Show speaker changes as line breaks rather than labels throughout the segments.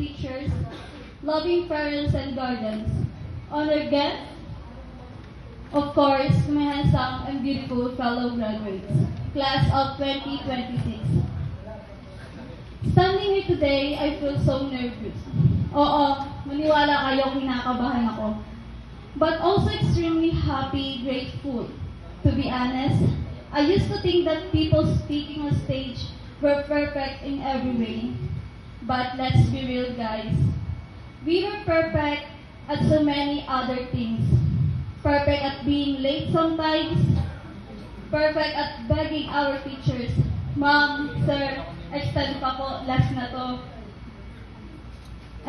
teachers, loving parents and guardians, honored guests, of course, to my handsome and beautiful fellow graduates, class of 2026. Standing here today, I feel so nervous. Oo, maniwala kayo, kinakabahan ako. But also extremely happy, grateful. To be honest, I used to think that people speaking on stage were perfect in every way. But let's be real, guys. We were perfect at so many other things. Perfect at being late sometimes. Perfect at begging our teachers, Ma'am, Sir, extend pa po, last na to.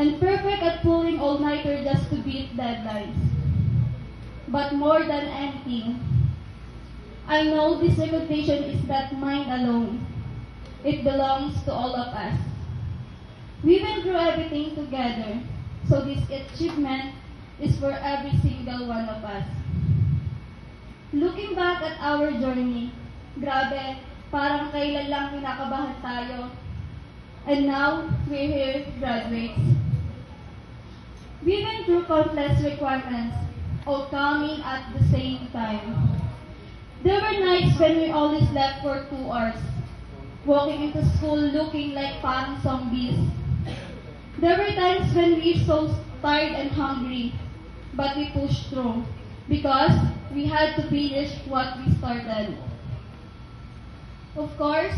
And perfect at pulling all-nighter just to beat deadlines. But more than anything, I know this reputation is not mine alone. It belongs to all of us. We went through everything together, so this achievement is for every single one of us. Looking back at our journey, grabe, parang kailan lang kinakabahan tayo. And now, we're here, graduates. We went through countless requirements, all coming at the same time. There were nights when we only slept for 2 hours, walking into school looking like parang zombies. There were times when we were so tired and hungry, but we pushed through because we had to finish what we started. Of course,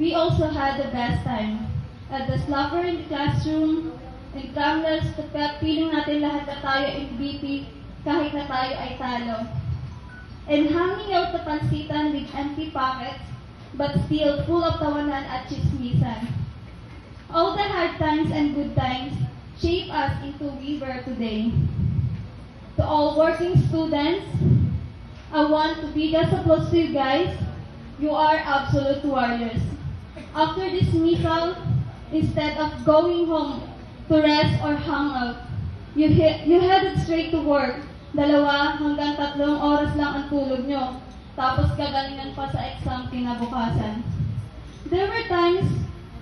we also had the best time. At the slumber in the classroom, in cameras, feeling natin lahat na tayo MVP kahit na tayo ay talo. And hanging out the pansitan with empty pockets, but still full of tawanan at chismisan. All the hard times and good times shape us into who we were today. To all working students, I want to big applause to you guys. You are absolute warriors. After dismissal, instead of going home to rest or hang out, you headed straight to work. 2 hanggang 3 oras lang ang tulog nyo. Tapos kagalingan pa sa exam kinabukasan. There were times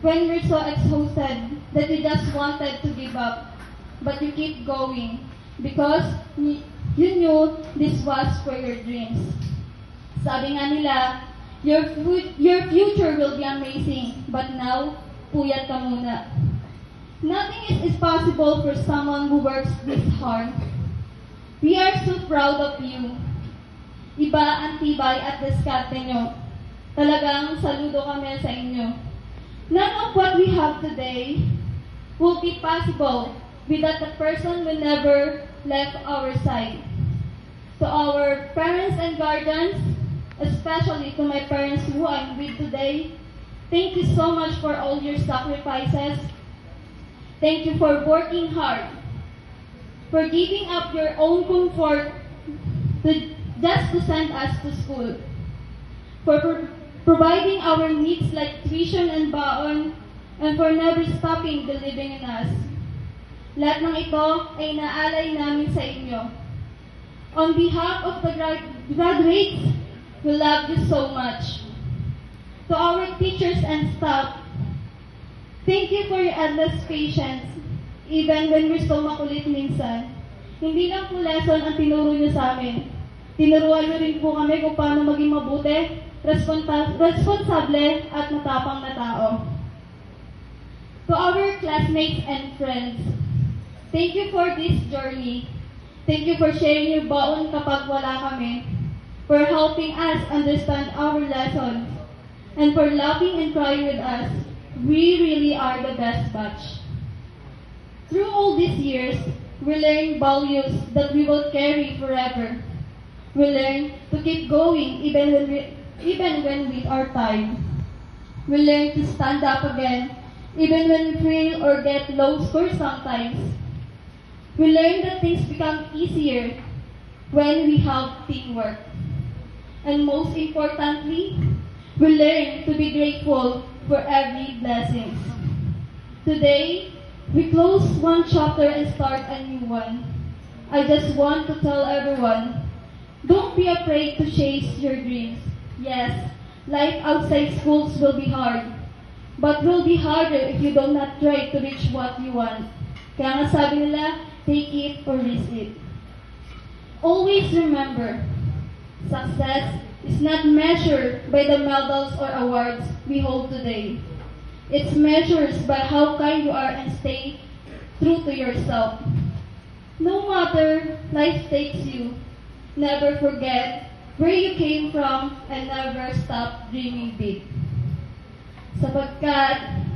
when we're so exhausted that we just wanted to give up. But you keep going because you knew this was for your dreams. Sabi nga nila, your future will be amazing, but now, puyat ka muna. Nothing is possible for someone who works this hard. We are so proud of you. Iba ang tibay at diskarte nyo. Talagang saludo kami sa inyo. None of what we have today will be possible without the person who never left our side. To our parents and guardians, especially to my parents who I'm with today, thank you so much for all your sacrifices. Thank you for working hard, for giving up your own comfort just to send us to school, for providing our needs like tuition and baon, and for never stopping believing in us. Lahat ng ito ay naalay namin sa inyo. On behalf of the graduates, we love you so much. To our teachers and staff, thank you for your endless patience, even when we're so makulit minsan. Hindi lang po lesson ang tinuro niyo sa amin. Tinuruan niyo rin po kami kung paano maging mabuti, responsable at matapang na tao. To our classmates and friends, thank you for this journey. Thank you for sharing your baon kapag wala kami, for helping us understand our lessons, and for laughing and crying with us. We really are the best batch. Through all these years, we learned values that we will carry forever. We learn to keep going even when we are tired. We learn to stand up again even when we fail or get low scores sometimes. We learn that things become easier when we have teamwork. And most importantly, we learn to be grateful for every blessing. Today, we close one chapter and start a new one. I just want to tell everyone, don't be afraid to chase your dreams. Yes, life outside schools will be hard. but will be harder if you do not try to reach what you want. Kaya nga sabi nila, take it or risk it. Always remember, success is not measured by the medals or awards we hold today. It's measured by how kind you are and stay true to yourself. No matter life takes you, never forget where you came from and never stop dreaming big. Sapagkat,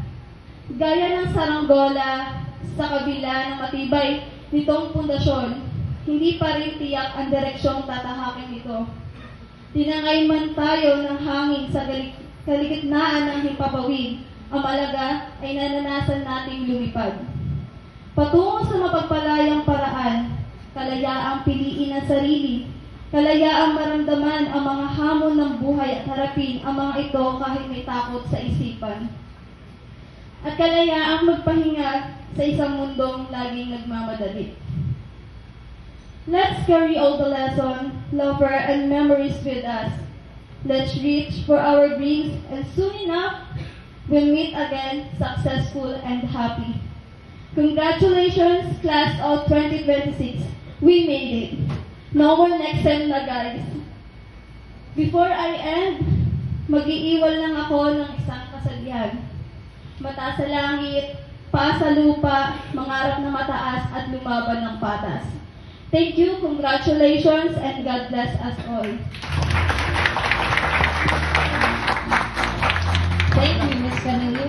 gaya ng saranggola sa kabila ng matibay nitong pundasyon, hindi pa rin tiyak ang direksyong tatahakin nito. Tinangay man tayo ng hangin sa kaligitnaan ng himpapawid, ang malaga ay nananasan nating lumipad. Patungo sa mapagpalayang paraan, kalayaang piliin ang sarili, kalayaang maramdaman ang mga hamon ng buhay at harapin ang mga ito kahit may takot sa isipan. At kalayaang magpahinga sa isang mundong laging nagmamadali. Let's carry all the lesson, laughter, and memories with us. Let's reach for our dreams, and soon enough, we'll meet again, successful and happy. Congratulations, Class of 2026. We made it. No more next time na, guys. Before I end, mag-iiwal lang ako ng isang kasabihan. Mata sa langit, paa sa lupa, mangarap na mataas at lumaban ng patas. Thank you, congratulations, and God bless us all.
Thank you, Ms. Canelli.